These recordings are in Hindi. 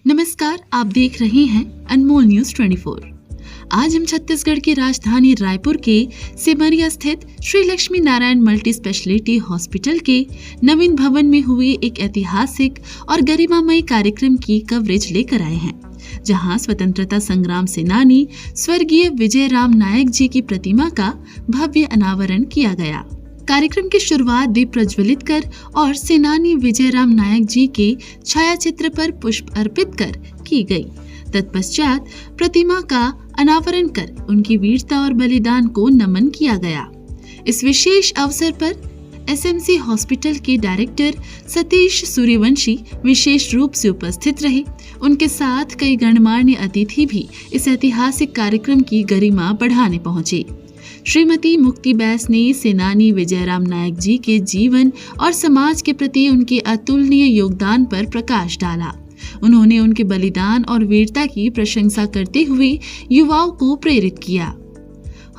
नमस्कार, आप देख रहे हैं अनमोल न्यूज 24। आज हम छत्तीसगढ़ की राजधानी रायपुर के सिमरिया स्थित Shri Lakshmi Narayan multi speciality hospital के नवीन भवन में हुए एक ऐतिहासिक और गरिमामयी कार्यक्रम की कवरेज लेकर आए हैं, जहां स्वतंत्रता संग्राम सेनानी स्वर्गीय विजय राम नायक जी की प्रतिमा का भव्य अनावरण किया गया। कार्यक्रम की शुरुआत दीप प्रज्वलित कर और सेनानी विजय राम नायक जी के छायाचित्र पर पुष्प अर्पित कर की गई। तत्पश्चात प्रतिमा का अनावरण कर उनकी वीरता और बलिदान को नमन किया गया। इस विशेष अवसर पर एसएमसी हॉस्पिटल के डायरेक्टर सतीश सूर्यवंशी विशेष रूप से उपस्थित रहे। उनके साथ कई गणमान्य अतिथि भी इस ऐतिहासिक कार्यक्रम की गरिमा बढ़ाने पहुंचे। श्रीमती मुक्ति बैस ने सेनानी विजय राम नायक जी के जीवन और समाज के प्रति उनके अतुलनीय योगदान पर प्रकाश डाला। उन्होंने उनके बलिदान और वीरता की प्रशंसा करते हुए युवाओं को प्रेरित किया।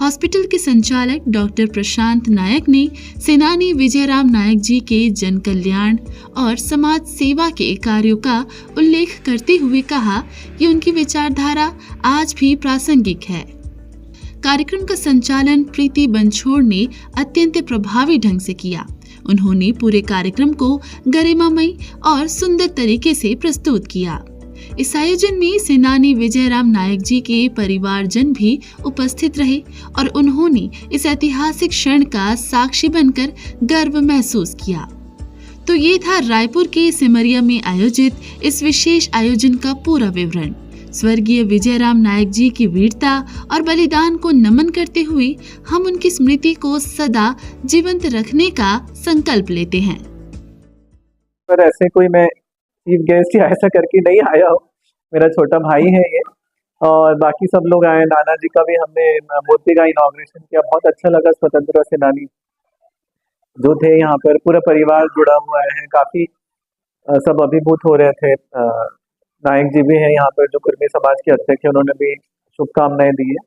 हॉस्पिटल के संचालक डॉक्टर प्रशांत नायक ने सेनानी विजय राम नायक जी के जन कल्याण और समाज सेवा के कार्यों का उल्लेख करते हुए कहा कि उनकी विचारधारा आज भी प्रासंगिक है। कार्यक्रम का संचालन प्रीति बंछोड़ ने अत्यंत प्रभावी ढंग से किया। उन्होंने पूरे कार्यक्रम को गरिमामयी और सुंदर तरीके से प्रस्तुत किया। इस आयोजन में सेनानी विजय राम नायक जी के परिवारजन भी उपस्थित रहे और उन्होंने इस ऐतिहासिक क्षण का साक्षी बनकर गर्व महसूस किया। तो ये था रायपुर के सिमरिया में आयोजित इस विशेष आयोजन का पूरा विवरण। स्वर्गीय विजय राम नायक जी की वीरता और बलिदान को नमन करते हुए हम उनकी स्मृति को सदा जीवंत रखने का संकल्प लेते हैं। पर ऐसे कोई मैं चीफ गेस्ट या ऐसा करके नहीं आया हूँ। मेरा छोटा भाई है ये और बाकी सब लोग आए। नाना जी का भी हमने मूर्ति का इनॉग्रेशन किया, बहुत अच्छा लगा। स्वतंत्रता सेनानी जो थे यहाँ पर पूरा परिवार जुड़ा हुआ है, काफी सब अभिभूत हो रहे थे। नायक जी भी हैं यहाँ पर जो कुर्मी समाज के अध्यक्ष हैं, उन्होंने भी शुभकामनाएं दी है।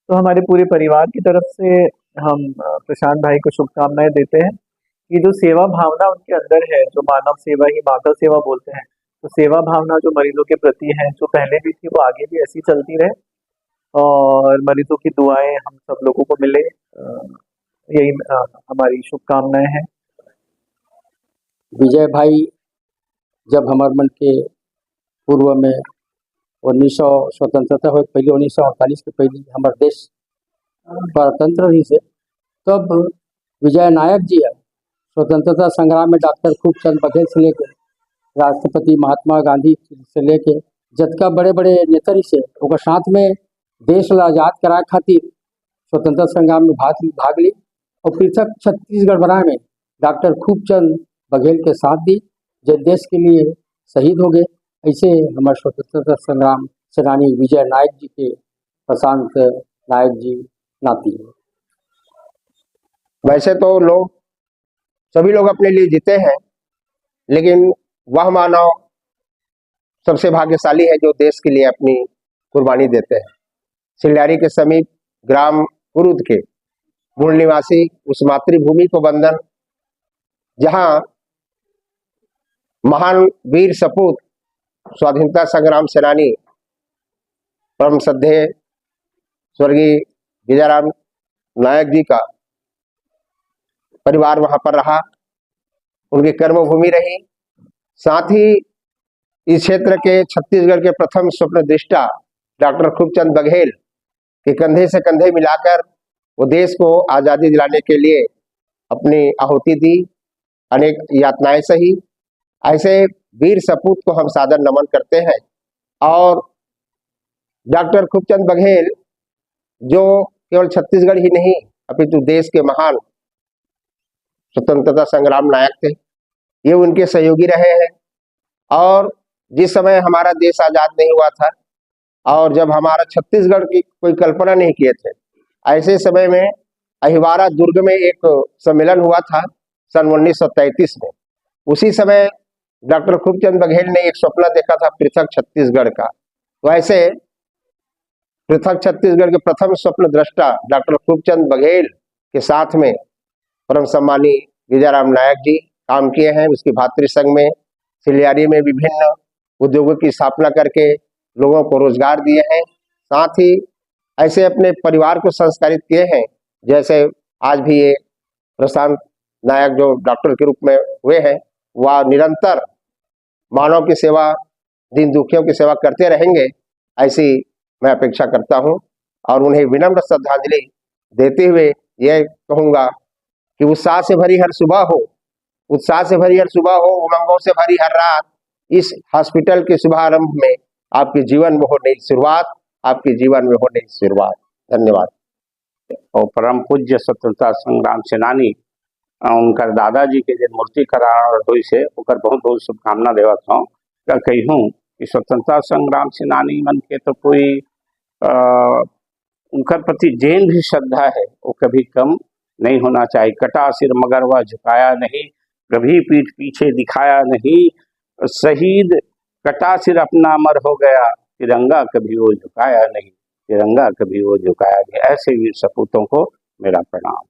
तो हमारे पूरे परिवार की तरफ से हम प्रशांत भाई को शुभकामनाएं देते हैं कि जो सेवा भावना उनके अंदर है, जो मानव सेवा ही माधव सेवा बोलते हैं, तो सेवा भावना जो मरीजों के प्रति है, जो पहले भी थी, वो आगे भी ऐसी चलती रहे और मरीजों की दुआएं हम सब लोगों को मिले, यही हमारी शुभकामनाएं हैं। विजय भाई जब हमारे मन के पूर्व में 1900 स्वतंत्रता हो पहले 1948 के पहले हमारे देश परतंत्र ही से, तब विजय नायक जी है स्वतंत्रता संग्राम में डॉक्टर खूबचंद बघेल से लेकर राष्ट्रपति महात्मा गांधी से लेकर जतका बड़े बड़े नेता से ओकर साथ में देश ला आजाद कराए खातिर स्वतंत्रता संग्राम में भाग ली और पृथक छत्तीसगढ़ बनाए में डॉक्टर खूबचंद बघेल के साथ दी, जो देश के लिए शहीद हो गए। ऐसे हमारे स्वतंत्रता संग्राम सेनानी विजय नायक जी के प्रशांत नायक जी नाती है। वैसे तो सभी लोग अपने लिए जीते हैं, लेकिन वह मानव सबसे भाग्यशाली है जो देश के लिए अपनी कुर्बानी देते हैं। सिल्लारी के समीप ग्राम कुरुद के मूल निवासी उस मातृभूमि को वंदन, जहां महान वीर सपूत स्वाधीनता संग्राम सेनानी परम श्रद्धेय स्वर्गीय विजय राम नायक जी का परिवार वहां पर रहा, उनकी कर्मभूमि रही। साथ ही इस क्षेत्र के छत्तीसगढ़ के प्रथम स्वप्न दृष्टा डॉक्टर खूबचंद बघेल के कंधे से कंधे मिलाकर वो देश को आजादी दिलाने के लिए अपनी आहुति दी, अनेक यातनाएं सही। ऐसे वीर सपूत को हम सादर नमन करते हैं। और डॉक्टर खूबचंद बघेल जो केवल छत्तीसगढ़ ही नहीं अपितु देश के महान स्वतंत्रता संग्राम नायक थे, ये उनके सहयोगी रहे हैं। और जिस समय हमारा देश आजाद नहीं हुआ था और जब हमारा छत्तीसगढ़ की कोई कल्पना नहीं किए थे, ऐसे समय में अहिवारा दुर्ग में एक सम्मेलन हुआ था सन 1933 में। उसी समय डॉक्टर खूबचंद बघेल ने एक स्वप्न देखा था पृथक छत्तीसगढ़ का। वैसे पृथक छत्तीसगढ़ के प्रथम स्वप्न दृष्टा डॉक्टर खूबचंद बघेल के साथ में परम सम्मानी विजय राम नायक जी काम किए हैं। उसकी भातृ संघ में सिलियारी में विभिन्न उद्योगों की स्थापना करके लोगों को रोजगार दिए हैं। साथ ही ऐसे अपने परिवार को संस्कारित किए हैं, जैसे आज भी ये प्रशांत नायक जो डॉक्टर के रूप में हुए हैं, वह निरंतर मानव की सेवा, दीन दुखियों की सेवा करते रहेंगे, ऐसी मैं अपेक्षा करता हूं। और उन्हें विनम्र श्रद्धांजलि देते हुए यह कहूंगा कि उत्साह से भरी हर सुबह हो, उत्साह से भरी हर सुबह हो, उमंगों से भरी हर रात। इस हॉस्पिटल के शुभारंभ में आपके जीवन में हो नई शुरुआत, आपके जीवन में हो नई शुरुआत। धन्यवाद। और परम पूज्य स्वतंत्रता संग्राम सेनानी उनकर दादाजी के जो मूर्ति करार हुई से ओकर बहुत बहुत शुभकामना देवत हूँ। कहूँ कि स्वतंत्रता संग्राम सेनानी मन के तो कोई उनकर प्रति जैन भी श्रद्धा है वो कभी कम नहीं होना चाहिए। कटा सिर मगर वह झुकाया नहीं, कभी पीठ पीछे दिखाया नहीं, शहीद कटा सिर अपना अमर हो गया, तिरंगा कभी वो झुकाया नहीं, तिरंगा कभी वो झुकाया नहीं। ऐसे वीर सपूतों को मेरा प्रणाम।